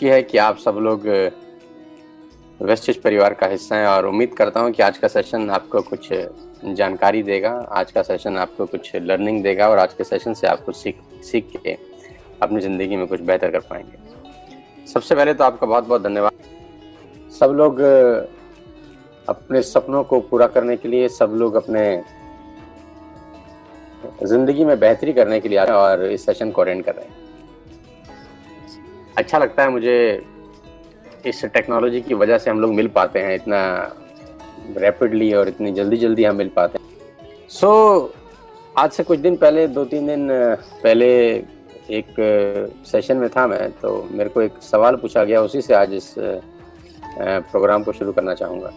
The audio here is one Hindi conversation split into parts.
खुशी है कि आप सब लोग वेस्टेज परिवार का हिस्सा हैं और उम्मीद करता हूं कि आज का सेशन आपको कुछ जानकारी देगा, आज का सेशन आपको कुछ लर्निंग देगा और आज के सेशन से आप कुछ सीख के अपनी ज़िंदगी में कुछ बेहतर कर पाएंगे। सबसे पहले तो आपका बहुत बहुत धन्यवाद। सब लोग अपने सपनों को पूरा करने के लिए, सब लोग अपने ज़िंदगी में बेहतरी करने के लिए आए और इस सेशन को अटेंड कर रहे हैं। अच्छा लगता है मुझे, इस टेक्नोलॉजी की वजह से हम लोग मिल पाते हैं इतना रैपिडली और इतनी जल्दी हम मिल पाते हैं। आज से कुछ दिन पहले, 2-3 दिन पहले एक सेशन में था मैं, तो मेरे को एक सवाल पूछा गया, उसी से आज इस प्रोग्राम को शुरू करना चाहूँगा।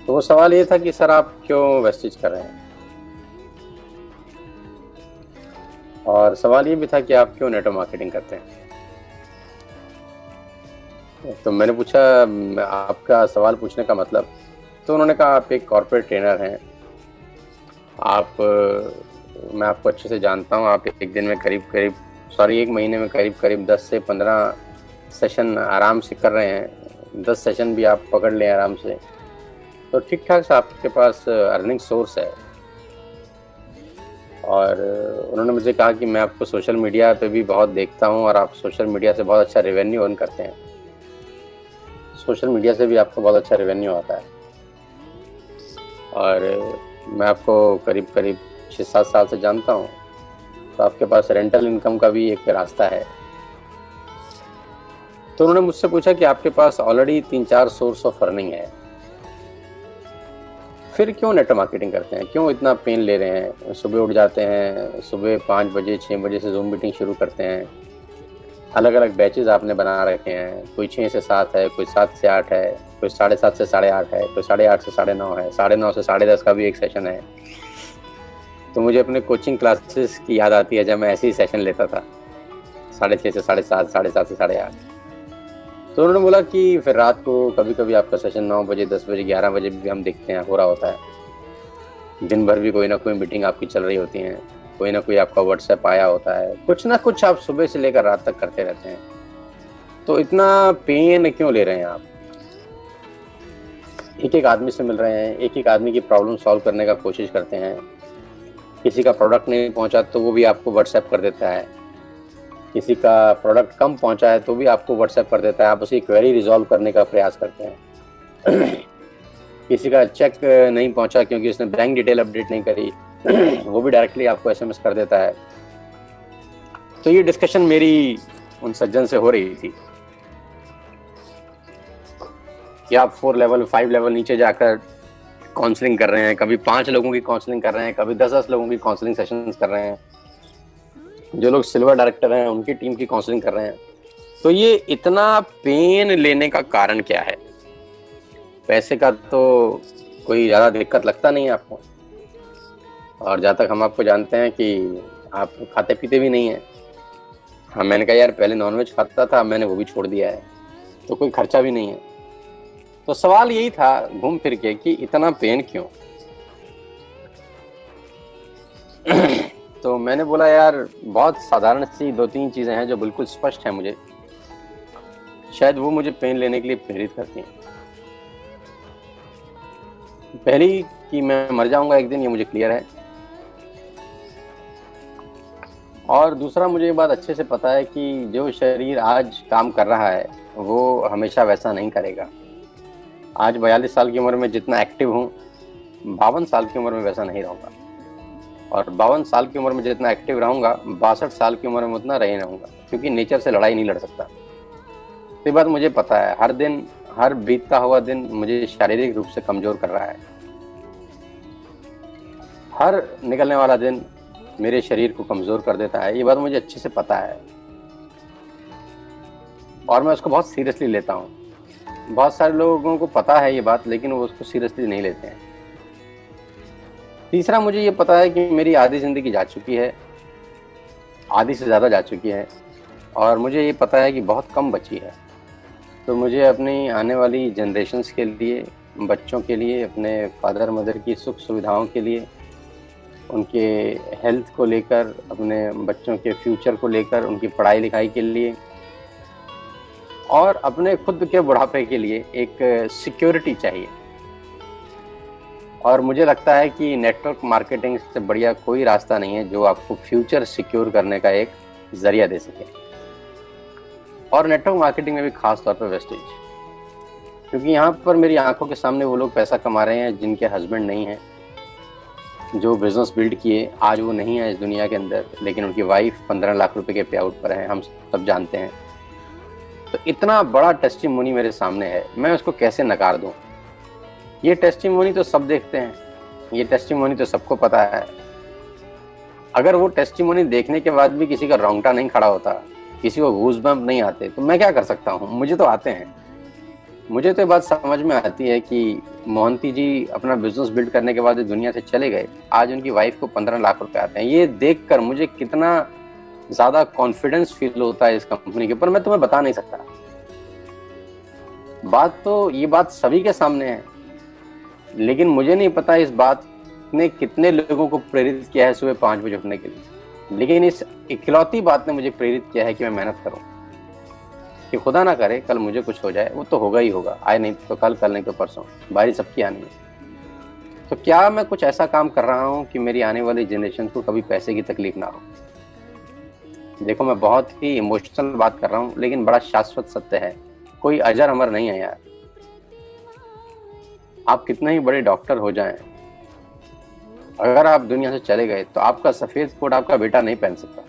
तो वो सवाल ये था कि सर आप क्यों वेस्टेज कर रहे हैं, और सवाल ये भी था कि आप क्यों नेटवर्क मार्केटिंग करते हैं। तो मैंने पूछा आपका सवाल पूछने का मतलब, तो उन्होंने कहा आप एक कॉर्पोरेट ट्रेनर हैं, मैं आपको अच्छे से जानता हूं, आप एक महीने में करीब 10 से 15 सेशन आराम से कर रहे हैं, 10 सेशन भी आप पकड़ लें आराम से, तो ठीक ठाक से आपके पास अर्निंग सोर्स है। और उन्होंने मुझे कहा कि मैं आपको सोशल मीडिया पे भी बहुत देखता हूं और आप सोशल मीडिया से बहुत अच्छा रेवेन्यू अर्न करते हैं, सोशल मीडिया से भी आपको बहुत अच्छा रेवेन्यू आता है, और मैं आपको करीब 6-7 साल से जानता हूँ, तो आपके पास रेंटल इनकम का भी एक रास्ता है। तो उन्होंने मुझसे पूछा कि आपके पास ऑलरेडी 3-4 सोर्स ऑफ अर्निंग है, फिर क्यों नेटवर्क मार्केटिंग करते हैं, क्यों इतना पेन ले रहे हैं। सुबह उठ जाते हैं, सुबह 5 बजे 6 बजे से ज़ूम मीटिंग शुरू करते हैं, अलग अलग बैचेस आपने बना रखे हैं, कोई 6 से 7 है, कोई 7 से 8 है, कोई 7:30 से 8:30 है, कोई 8:30 से 9:30 है, 9:30 से 10:30 का भी एक सेशन है। तो मुझे अपने कोचिंग क्लासेस की याद आती है जब मैं ऐसे ही सेशन लेता था, 6:30 से 7:30, 7:30 से 8:30। तो उन्होंने बोला कि फिर रात को कभी आपका सेशन 9 बजे, 10 बजे, 11 बजे भी हम देखते हैं हो रहा होता है। दिन भर भी कोई ना कोई मीटिंग आपकी चल रही होती है, कोई ना कोई आपका व्हाट्सएप आया होता है, कुछ ना कुछ आप सुबह से लेकर रात तक करते रहते हैं। तो इतना पेन क्यों ले रहे हैं आप। एक आदमी से मिल रहे हैं, एक आदमी की प्रॉब्लम सॉल्व करने का कोशिश करते हैं, किसी का प्रोडक्ट नहीं पहुंचा तो वो भी आपको व्हाट्सएप कर देता है, किसी का प्रोडक्ट कम पहुंचा है तो भी आपको व्हाट्सएप कर देता है, आप उसकी क्वेरी रिजॉल्व करने का प्रयास करते हैं। किसी का चेक नहीं पहुंचा क्योंकि उसने बैंक डिटेल अपडेट नहीं करी, वो भी डायरेक्टली आपको एसएमएस कर देता है। तो ये डिस्कशन मेरी उन सज्जन से हो रही थी कि आप 4 लेवल 5 लेवल नीचे जाकर काउंसलिंग कर रहे हैं, कभी 5 लोगों की काउंसलिंग कर रहे हैं, कभी 10-10 लोगों की काउंसलिंग सेशंस कर रहे हैं, जो लोग सिल्वर डायरेक्टर हैं उनकी टीम की काउंसलिंग कर रहे हैं। तो ये इतना पेन लेने का कारण क्या है। पैसे का तो कोई ज़्यादा दिक्कत लगता नहीं है आपको, और जहाँ तक हम आपको जानते हैं कि आप खाते पीते भी नहीं हैं। हाँ, मैंने कहा यार पहले नॉनवेज खाता था, मैंने वो भी छोड़ दिया है, तो कोई खर्चा भी नहीं है। तो सवाल यही था घूम फिर के कि इतना पेन क्यों। तो मैंने बोला यार बहुत साधारण सी 2-3 चीज़ें हैं जो बिल्कुल स्पष्ट हैं मुझे, शायद वो मुझे पेन लेने के लिए प्रेरित करती हैं। पहली कि मैं मर जाऊंगा एक दिन, ये मुझे क्लियर है, और दूसरा मुझे ये बात अच्छे से पता है कि जो शरीर आज काम कर रहा है वो हमेशा वैसा नहीं करेगा। आज 42 साल की उम्र में जितना एक्टिव हूँ, 52 साल की उम्र में वैसा नहीं रहूँगा, और 52 साल की उम्र में जितना एक्टिव रहूँगा, 62 साल की उम्र में उतना रही रहूँगा, क्योंकि नेचर से लड़ाई नहीं लड़ सकता। तो ये बात मुझे पता है। हर बीतता हुआ दिन मुझे शारीरिक रूप से कमज़ोर कर रहा है, हर निकलने वाला दिन मेरे शरीर को कमज़ोर कर देता है, ये बात मुझे अच्छे से पता है, और मैं उसको बहुत सीरियसली लेता हूँ। बहुत सारे लोगों को पता है ये बात, लेकिन वो उसको सीरियसली नहीं लेते हैं। तीसरा, मुझे ये पता है कि मेरी आधी ज़िंदगी जा चुकी है, आधी से ज़्यादा जा चुकी है, और मुझे ये पता है कि बहुत कम बची है। तो मुझे अपनी आने वाली जनरेशन्स के लिए, बच्चों के लिए, अपने फादर मदर की सुख सुविधाओं के लिए, उनके हेल्थ को लेकर, अपने बच्चों के फ्यूचर को लेकर, उनकी पढ़ाई लिखाई के लिए, और अपने खुद के बुढ़ापे के लिए एक सिक्योरिटी चाहिए। और मुझे लगता है कि नेटवर्क मार्केटिंग से बढ़िया कोई रास्ता नहीं है जो आपको फ्यूचर सिक्योर करने का एक जरिया दे सके। और नेटवर्क मार्केटिंग में भी खास तौर पर वेस्टेज, क्योंकि यहाँ पर मेरी आंखों के सामने वो लोग पैसा कमा रहे हैं जिनके हस्बैंड नहीं हैं, जो बिजनेस बिल्ड किए आज वो नहीं है इस दुनिया के अंदर, लेकिन उनकी वाइफ 15 लाख रुपए के पे आउट पर है, हम सब जानते हैं। तो इतना बड़ा टेस्टिमोनी मेरे सामने है, मैं उसको कैसे नकार दूं? ये टेस्टिमोनी तो सब देखते हैं, ये टेस्टिमोनी तो सबको पता है। अगर वो टेस्टिमोनी देखने के बाद भी किसी का रोंगटा नहीं खड़ा होता, किसी को गूज़बम्प नहीं आते, तो मैं क्या कर सकता हूँ? मुझे तो आते हैं। मुझे तो ये बात समझ में आती है कि मोहंती जी अपना बिजनेस बिल्ड करने के बाद दुनिया से चले गए, आज उनकी वाइफ को 15 लाख रुपए आते हैं। ये देखकर मुझे कितना ज़्यादा कॉन्फिडेंस फील होता है इस कंपनी के ऊपर, मैं तुम्हें बता नहीं सकता। ये बात सभी के सामने है, लेकिन मुझे नहीं पता इस बात ने कितने लोगों को प्रेरित किया है सुबह 5 बजे उठने के लिए। लेकिन इस इकलौती बात ने मुझे प्रेरित किया है कि मैं मेहनत करूं, कि खुदा ना करे कल मुझे कुछ हो जाए, वो तो होगा ही होगा, आए नहीं तो कल, कल नहीं तो परसों, बारी सबकी आनी है। तो क्या मैं कुछ ऐसा काम कर रहा हूं कि मेरी आने वाली जनरेशन को कभी पैसे की तकलीफ ना हो? देखो, मैं बहुत ही इमोशनल बात कर रहा हूं, लेकिन बड़ा शाश्वत सत्य है, कोई अजर अमर नहीं है यार। आप कितने ही बड़े डॉक्टर हो जाएं, अगर आप दुनिया से चले गए तो आपका सफेद कोट आपका बेटा नहीं पहन सकता।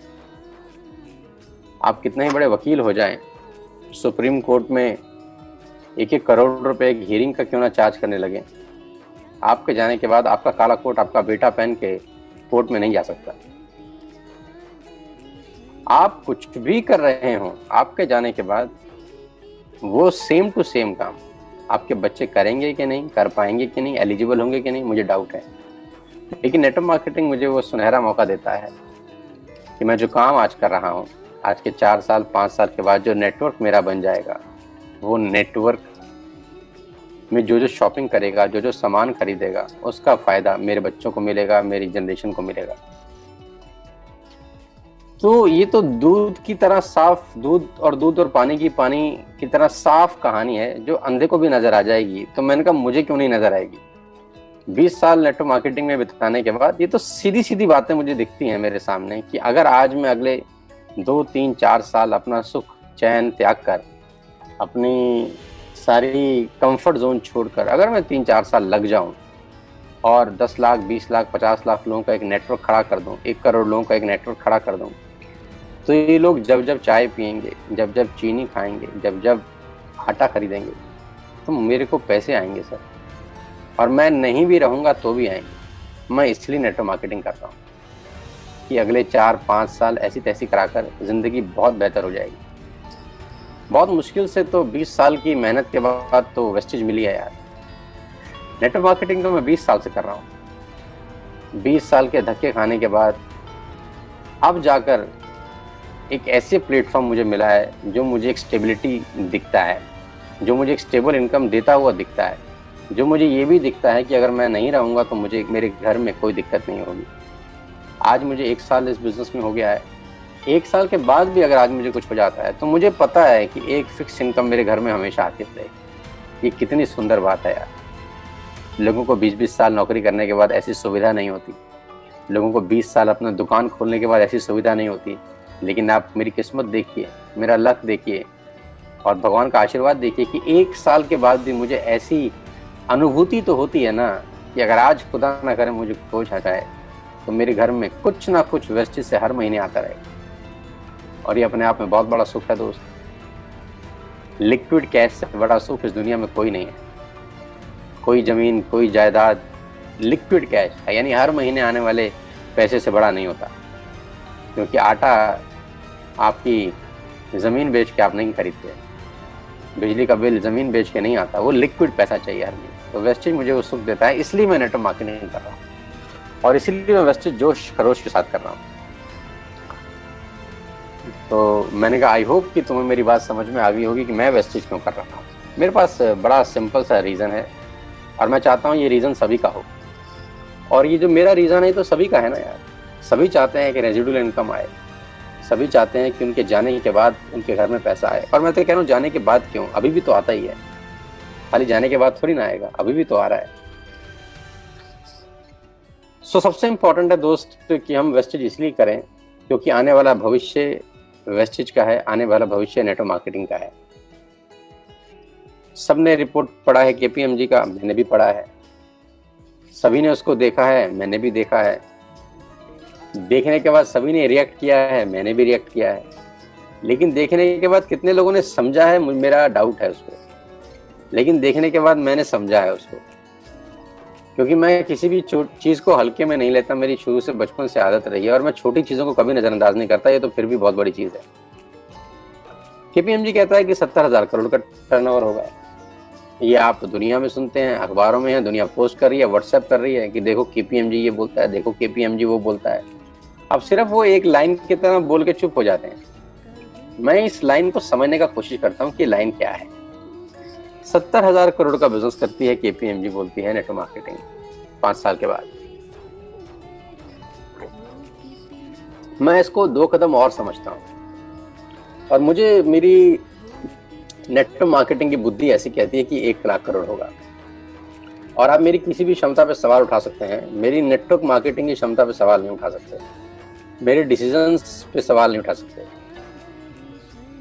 आप कितने ही बड़े वकील हो जाएं, सुप्रीम कोर्ट में 1-1 करोड़ रुपए एक हियरिंग का क्यों ना चार्ज करने लगे, आपके जाने के बाद आपका काला कोट आपका बेटा पहन के कोर्ट में नहीं जा सकता। आप कुछ भी कर रहे हो, आपके जाने के बाद वो सेम टू सेम काम आपके बच्चे करेंगे कि नहीं, कर पाएंगे कि नहीं, एलिजिबल होंगे कि नहीं, मुझे डाउट है। लेकिन नेटवर्क मार्केटिंग मुझे वो सुनहरा मौका देता है कि मैं जो काम आज कर रहा हूँ, आज के 4 साल 5 साल के बाद जो नेटवर्क मेरा बन जाएगा, वो नेटवर्क में जो जो शॉपिंग करेगा, जो जो सामान खरीदेगा, उसका फ़ायदा मेरे बच्चों को मिलेगा, मेरी जनरेशन को मिलेगा। तो ये तो दूध की तरह साफ, दूध और पानी की तरह साफ कहानी है जो अंधे को भी नजर आ जाएगी। तो मैंने कहा मुझे क्यों नहीं नजर आएगी? 20 साल नेटवर्क मार्केटिंग में बिताने के बाद ये तो सीधी सीधी बातें मुझे दिखती हैं मेरे सामने कि अगर आज मैं अगले 2, 3, 4 साल अपना सुख चैन त्याग कर, अपनी सारी कंफर्ट जोन छोड़कर अगर मैं 3-4 साल लग जाऊं और 10 लाख, 20 लाख, 50 लाख लोगों का एक नेटवर्क खड़ा कर दूं, 1 करोड़ लोगों का एक नेटवर्क खड़ा कर दूं, तो ये लोग जब जब चाय पियेंगे, जब जब चीनी खाएंगे, जब जब आटा खरीदेंगे, तो मेरे को पैसे आएंगे सर। और मैं नहीं भी रहूँगा तो भी आएंगे। मैं इसलिए नेटवर्क मार्केटिंग करता हूँ कि अगले 4-5 साल ऐसी तैसी कराकर ज़िंदगी बहुत बेहतर हो जाएगी। बहुत मुश्किल से तो 20 साल की मेहनत के बाद तो वेस्टेज मिली है यार। नेटवर्क मार्केटिंग तो मैं 20 साल से कर रहा हूँ। 20 साल के धक्के खाने के बाद अब जाकर एक ऐसे प्लेटफॉर्म मुझे मिला है जो मुझे एक स्टेबिलिटी दिखता है, जो मुझे एक स्टेबल इनकम देता हुआ दिखता है, जो मुझे ये भी दिखता है कि अगर मैं नहीं रहूँगा तो मुझे मेरे घर में कोई दिक्कत नहीं होगी। आज मुझे 1 साल इस बिज़नेस में हो गया है। 1 साल के बाद भी अगर आज मुझे कुछ हो जाता है तो मुझे पता है कि एक फिक्स इनकम मेरे घर में हमेशा आती रहेगी। ये कितनी सुंदर बात है यार। लोगों को 20-20 साल नौकरी करने के बाद ऐसी सुविधा नहीं होती। लोगों को 20 साल अपना दुकान खोलने के बाद ऐसी सुविधा नहीं होती। लेकिन आप मेरी किस्मत देखिए, मेरा लक देखिए और भगवान का आशीर्वाद देखिए कि 1 साल के बाद भी मुझे ऐसी अनुभूति तो होती है ना कि अगर आज खुदा ना करे मुझे कुछ आ जाए तो मेरे घर में कुछ ना कुछ वेस्टेज से हर महीने आता रहेगा। और ये अपने आप में बहुत बड़ा सुख है दोस्त। लिक्विड कैश से बड़ा सुख इस दुनिया में कोई नहीं है। कोई ज़मीन, कोई जायदाद, लिक्विड कैश है, यानी हर महीने आने वाले पैसे से बड़ा नहीं होता। क्योंकि आटा आपकी ज़मीन बेच के आप नहीं खरीदते, बिजली का बिल ज़मीन बेच के नहीं आता, वो लिक्विड पैसा चाहिए हर महीने। तो वेस्टेज मुझे वो सुख देता है, इसलिए मैं नेटवर्क मार्केटिंग कर रहा हूँ और इसीलिए मैं वेस्टेज जोश खरोश के साथ कर रहा हूँ। तो मैंने कहा आई होप कि तुम्हें मेरी बात समझ में आ गई होगी कि मैं वेस्टेज क्यों कर रहा हूँ। मेरे पास बड़ा सिंपल सा रीज़न है और मैं चाहता हूँ ये रीज़न सभी का हो। और ये जो मेरा रीज़न है तो सभी का है ना यार। सभी चाहते हैं कि रेजिडुअल इनकम आए, सभी चाहते हैं कि उनके जाने के बाद उनके घर में पैसा आए। और मैं तो कह रहा हूँ जाने के बाद क्यों, अभी भी तो आता ही है, खाली जाने के बाद थोड़ी ना आएगा, अभी भी तो आ रहा है। सबसे इम्पोर्टेंट है दोस्त कि हम वेस्टेज इसलिए करें क्योंकि आने वाला भविष्य वेस्टेज का है, आने वाला भविष्य नेटवर्क मार्केटिंग का है। सबने रिपोर्ट पढ़ा है केपीएमजी का, मैंने भी पढ़ा है, सभी ने उसको देखा है, मैंने भी देखा है। देखने के बाद सभी ने रिएक्ट किया है, मैंने भी रिएक्ट किया है। लेकिन देखने के बाद कितने लोगों ने समझा है, मेरा डाउट है उसको। लेकिन देखने के बाद मैंने समझा है उसको, क्योंकि मैं किसी भी चीज़ को हल्के में नहीं लेता। मेरी शुरू से बचपन से आदत रही है और मैं छोटी चीज़ों को कभी नज़रअंदाज नहीं करता। ये तो फिर भी बहुत बड़ी चीज़ है। केपीएमजी कहता है कि 70,000 करोड़ का टर्नओवर होगा। ये आप दुनिया में सुनते हैं, अखबारों में है, दुनिया पोस्ट कर रही है, व्हाट्सएप कर रही है कि देखो केपीएमजी ये बोलता है, देखो केपीएमजी वो बोलता है। अब सिर्फ वो एक लाइन की तरह बोल के चुप हो जाते हैं। मैं इस लाइन को समझने का कोशिश करता हूँ कि लाइन क्या है। 70,000 करोड़ का बिजनेस करती है केपीएमजी, बोलती है नेटवर्क मार्केटिंग 5 साल के बाद। मैं इसको 2 कदम और समझता हूँ और मुझे मेरी नेटवर्क मार्केटिंग की बुद्धि ऐसी कहती है कि 1 लाख करोड़ होगा। और आप मेरी किसी भी क्षमता पे सवाल उठा सकते हैं, मेरी नेटवर्क मार्केटिंग की क्षमता पे सवाल नहीं उठा सकते, मेरे डिसीजंस पे सवाल नहीं उठा सकते।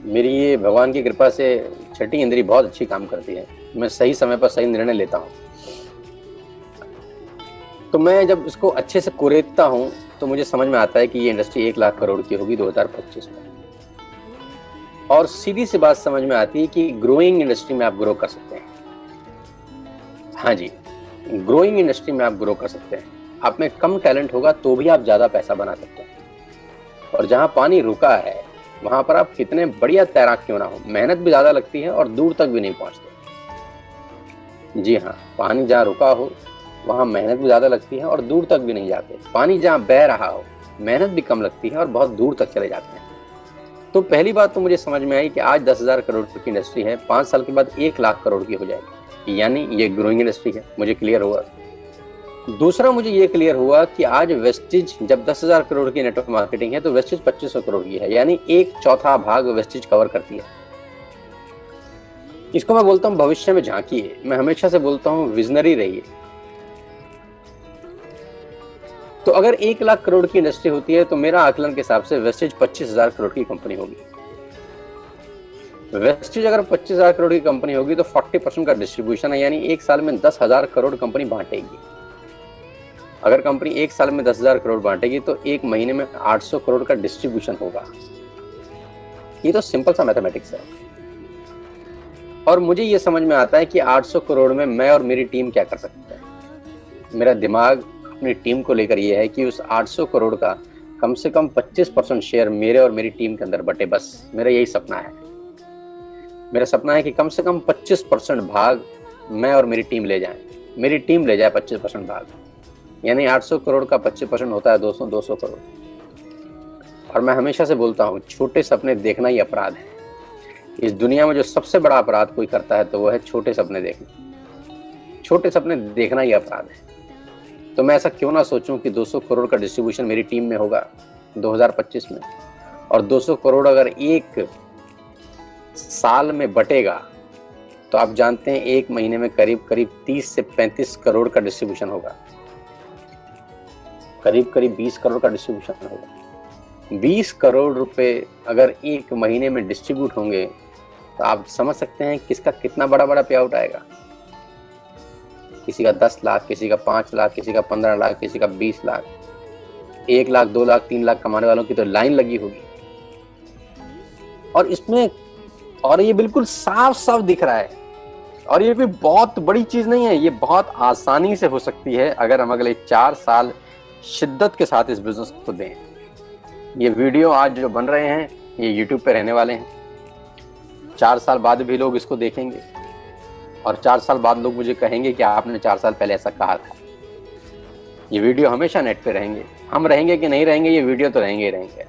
मेरी ये भगवान की कृपा से छठी इंद्री बहुत अच्छी काम करती है, मैं सही समय पर सही निर्णय लेता हूँ। तो मैं जब इसको अच्छे से कुरेदता हूँ तो मुझे समझ में आता है कि ये इंडस्ट्री 1 लाख करोड़ की होगी 2025 में। और सीधी सी बात समझ में आती है कि ग्रोइंग इंडस्ट्री में आप ग्रो कर सकते हैं। हाँ जी, ग्रोइंग इंडस्ट्री में आप ग्रो कर सकते हैं। आप में कम टैलेंट होगा तो भी आप ज़्यादा पैसा बना सकते हैं। और जहाँ पानी रुका है वहाँ पर आप कितने बढ़िया तैराक क्यों ना हो, मेहनत भी ज़्यादा लगती है और दूर तक भी नहीं पहुँचते। जी हाँ, पानी जहाँ रुका हो वहाँ मेहनत भी ज़्यादा लगती है और दूर तक भी नहीं जाते। पानी जहाँ बह रहा हो मेहनत भी कम लगती है और बहुत दूर तक चले जाते हैं। तो पहली बात तो मुझे समझ में आई कि आज 10,000 करोड़ की इंडस्ट्री है, 5 साल के बाद 1 लाख करोड़ की हो जाएगी, यानी ये ग्रोइंग इंडस्ट्री है। मुझे क्लियर हुआ। दूसरा मुझे ये क्लियर हुआ कि आज वेस्टेज जब 10,000 करोड़ की नेटवर्क मार्केटिंग है तो वेस्टेज 2500 करोड़ की है, यानी 1/4 भाग वेस्टेज कवर करती है। इसको मैं बोलता हूँ भविष्य में झांकिए। मैं हमेशा से बोलता हूँ विजनरी रहिए। तो अगर 1 लाख करोड़ की इंडस्ट्री होती है तो मेरा आकलन के हिसाब से वेस्टेज 25,000 करोड़ की कंपनी होगी। वेस्टेज अगर 25,000 करोड़ की कंपनी होगी तो 40% का डिस्ट्रीब्यूशन है, यानी 1 साल में 10,000 करोड़ कंपनी बांटेगी। अगर कंपनी 1 साल में 10,000 करोड़ बांटेगी तो 1 महीने में 800 करोड़ का डिस्ट्रीब्यूशन होगा। ये तो सिंपल सा मैथमेटिक्स है। और मुझे ये समझ में आता है कि 800 करोड़ में मैं और मेरी टीम क्या कर सकते हैं। मेरा दिमाग अपनी टीम को लेकर ये है कि उस 800 करोड़ का कम से कम 25% शेयर मेरे और मेरी टीम के अंदर बटे। बस मेरा यही सपना है। मेरा सपना है कि कम से कम 25% भाग मैं और मेरी टीम ले जाएं। मेरी टीम ले जाए 25% भाग, यानी 800 करोड़ का 25% होता है 200 करोड़। और मैं हमेशा से बोलता हूँ छोटे सपने देखना ही अपराध है। इस दुनिया में जो सबसे बड़ा अपराध कोई करता है तो वो है छोटे सपने देखना। छोटे सपने देखना ही अपराध है। तो मैं ऐसा क्यों ना सोचूं कि 200 करोड़ का डिस्ट्रीब्यूशन मेरी टीम में होगा 2025 में, और 200 करोड़ अगर 1 साल में बटेगा तो आप जानते हैं 1 महीने में करीब 30 से 35 करोड़ का डिस्ट्रीब्यूशन होगा। करीब 20 करोड़ का डिस्ट्रीब्यूशन होगा। 20 करोड़ रुपए अगर 1 महीने में डिस्ट्रीब्यूट होंगे तो आप समझ सकते हैं किसका कितना बड़ा पे आउट आएगा। किसी का 10 लाख, किसी का 5 लाख, किसी का 15 लाख, किसी का 20 लाख, 1 लाख, 2 लाख, 3 लाख कमाने वालों की तो लाइन लगी होगी। और इसमें ये बिल्कुल साफ दिख रहा है। और ये कोई बहुत बड़ी चीज नहीं है, ये बहुत आसानी से हो सकती है अगर हम अगले 4 साल शिद्दत के साथ इस बिजनेस को दें। ये वीडियो आज जो बन रहे हैं ये यूट्यूब पे रहने वाले हैं। 4 साल बाद भी लोग इसको देखेंगे और 4 साल बाद लोग मुझे कहेंगे कि आपने 4 साल पहले ऐसा कहा था। ये वीडियो हमेशा नेट पे रहेंगे। हम रहेंगे कि नहीं रहेंगे, ये वीडियो तो रहेंगे ही रहेंगे।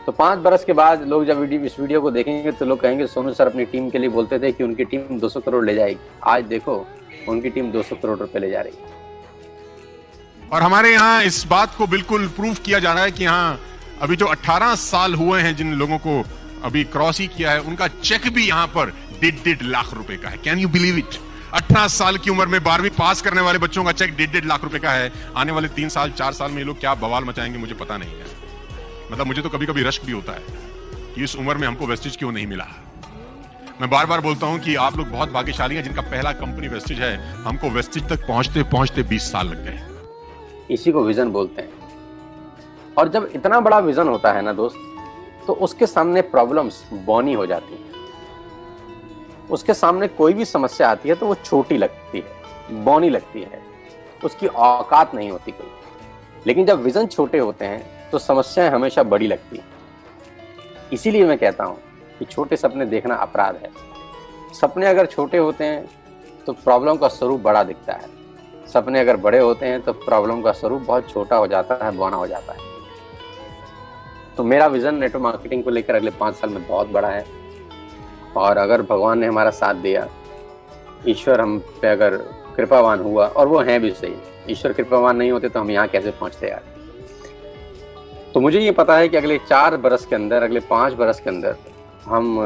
तो 5 बरस के बाद लोग जब इस वीडियो को देखेंगे तो लोग कहेंगे सोनू सर अपनी टीम के लिए बोलते थे कि उनकी टीम 200 करोड़ ले जाएगी। आज देखो उनकी टीम 200 करोड़ रुपए ले जा रही है। और हमारे यहाँ इस बात को बिल्कुल प्रूव किया जा रहा है कि हाँ, अभी जो 18 साल हुए हैं जिन लोगों को अभी क्रॉस ही किया है, उनका चेक भी यहां पर 1.5 लाख रुपए का है। Can you believe it? 18 साल की उम्र में 12वीं पास करने वाले बच्चों का चेक 1.5 लाख रुपए का है। आने वाले 3 साल 4 साल में ये लोग क्या बवाल मचाएंगे मुझे पता नहीं है। मतलब मुझे तो कभी कभी रश्क भी होता है कि इस उम्र में हमको वेस्टेज क्यों नहीं मिला। मैं बार बार बोलता हूं कि आप लोग बहुत भाग्यशाली हैं जिनका पहला कंपनी वेस्टेज है। हमको वेस्टेज तक पहुंचते पहुंचते 20 साल लग गए। इसी को विजन बोलते हैं। और जब इतना बड़ा विजन होता है ना दोस्त, तो उसके सामने प्रॉब्लम्स बौनी हो जाती हैं। उसके सामने कोई भी समस्या आती है तो वो छोटी लगती है, बौनी लगती है, उसकी औकात नहीं होती कोई। लेकिन जब विजन छोटे होते हैं तो समस्याएं हमेशा बड़ी लगती हैं। इसीलिए मैं कहता हूं कि छोटे सपने देखना अपराध है। सपने अगर छोटे होते हैं तो प्रॉब्लम का स्वरूप बड़ा दिखता है। सपने अगर बड़े होते हैं तो प्रॉब्लम का स्वरूप बहुत छोटा हो जाता है, बौना हो जाता है। तो मेरा विजन नेटवर्क मार्केटिंग को लेकर अगले 5 साल में बहुत बड़ा है। और अगर भगवान ने हमारा साथ दिया, ईश्वर हम पे अगर कृपावान हुआ, और वो हैं भी सही, ईश्वर कृपावान नहीं होते तो हम यहाँ कैसे पहुँचते यार। तो मुझे ये पता है कि अगले 4 बरस के अंदर, अगले 5 बरस के अंदर हम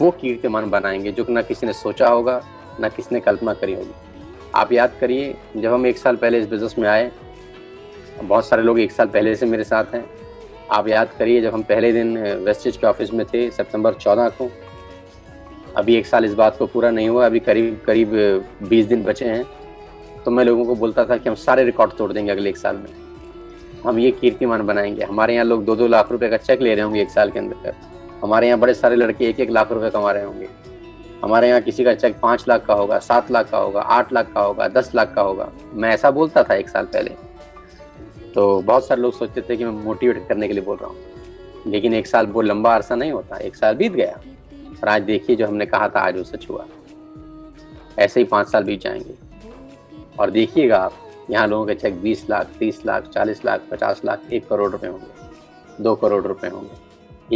वो कीर्तिमान बनाएंगे जो ना किसी ने सोचा होगा, ना किसी ने कल्पना करी होगी। आप याद करिए, जब हम 1 साल पहले इस बिज़नेस में आए, बहुत सारे लोग 1 साल पहले से मेरे साथ हैं। आप याद करिए जब हम पहले दिन वेस्टेज के ऑफिस में थे सितंबर 14 को, अभी 1 साल इस बात को पूरा नहीं हुआ, अभी करीब 20 दिन बचे हैं। तो मैं लोगों को बोलता था कि हम सारे रिकॉर्ड तोड़ देंगे अगले 1 साल में, हम ये कीर्तिमान बनाएंगे। हमारे यहाँ लोग 2-2 लाख रुपए का चेक ले रहे होंगे 1 साल के अंदर। हमारे यहाँ बड़े सारे लड़के 1-1 लाख रुपए कमा रहे होंगे। हमारे यहाँ किसी का चेक 5 लाख का होगा, 7 लाख का होगा, 8 लाख का होगा, 10 लाख का होगा। मैं ऐसा बोलता था 1 साल पहले। तो बहुत सारे लोग सोचते थे कि मैं मोटिवेट करने के लिए बोल रहा हूँ, लेकिन 1 साल वो लंबा अरसा नहीं होता। 1 साल बीत गया और आज देखिए जो हमने कहा था आज वो सच हुआ। ऐसे ही 5 साल बीत जाएंगे और देखिएगा आप, यहाँ लोगों के चेक 20 लाख, 30 लाख, 40 लाख, 50 लाख, 1 करोड़ रुपए होंगे, 2 करोड़ रुपए होंगे।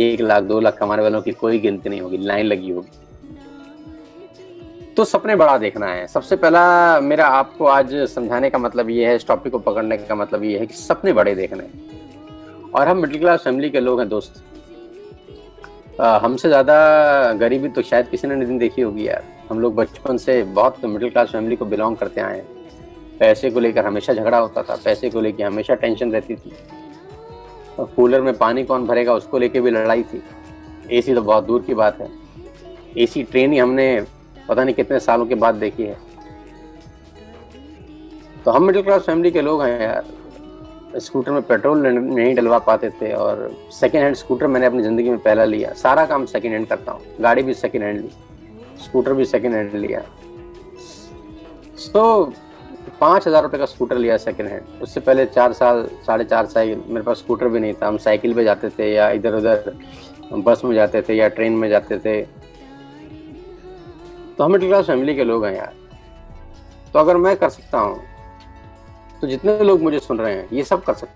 1 लाख, 2 लाख कमाने वालों की कोई गिनती नहीं होगी, लाइन लगी होगी। तो सपने बड़ा देखना है। सबसे पहला मेरा आपको आज समझाने का मतलब ये है, इस टॉपिक को पकड़ने का मतलब ये है कि सपने बड़े देखने हैं। और हम मिडिल क्लास फैमिली के लोग हैं दोस्त। हमसे ज़्यादा गरीबी तो शायद किसी ने नहीं देखी होगी यार। हम लोग बचपन से बहुत मिडिल क्लास फैमिली को बिलोंग करते आए हैं। पैसे को लेकर हमेशा झगड़ा होता था, पैसे को लेकर हमेशा टेंशन रहती थी। कूलर में पानी कौन भरेगा उसको लेके भी लड़ाई थी। एसी तो बहुत दूर की बात है। एसी ट्रेन ही हमने पता नहीं कितने सालों के बाद देखी है। तो हम मिडिल क्लास फैमिली के लोग हैं यार। स्कूटर में पेट्रोल नहीं डलवा पाते थे और सेकेंड हैंड स्कूटर मैंने अपनी ज़िंदगी में पहला लिया। सारा काम सेकेंड हैंड करता हूँ, गाड़ी भी सेकेंड हैंड ली, स्कूटर भी सेकेंड हैंड लिया। तो 5,000 रुपये का स्कूटर लिया सेकेंड हैंड। उससे पहले 4 साल, 4.5 साल मेरे पास स्कूटर भी नहीं था। हम साइकिल पे जाते थे या इधर उधर बस में जाते थे या ट्रेन में जाते थे। तो हम मिडिल क्लास फैमिली के लोग हैं यार। तो अगर मैं कर सकता हूँ तो जितने लोग मुझे सुन रहे हैं ये सब कर सकते हैं।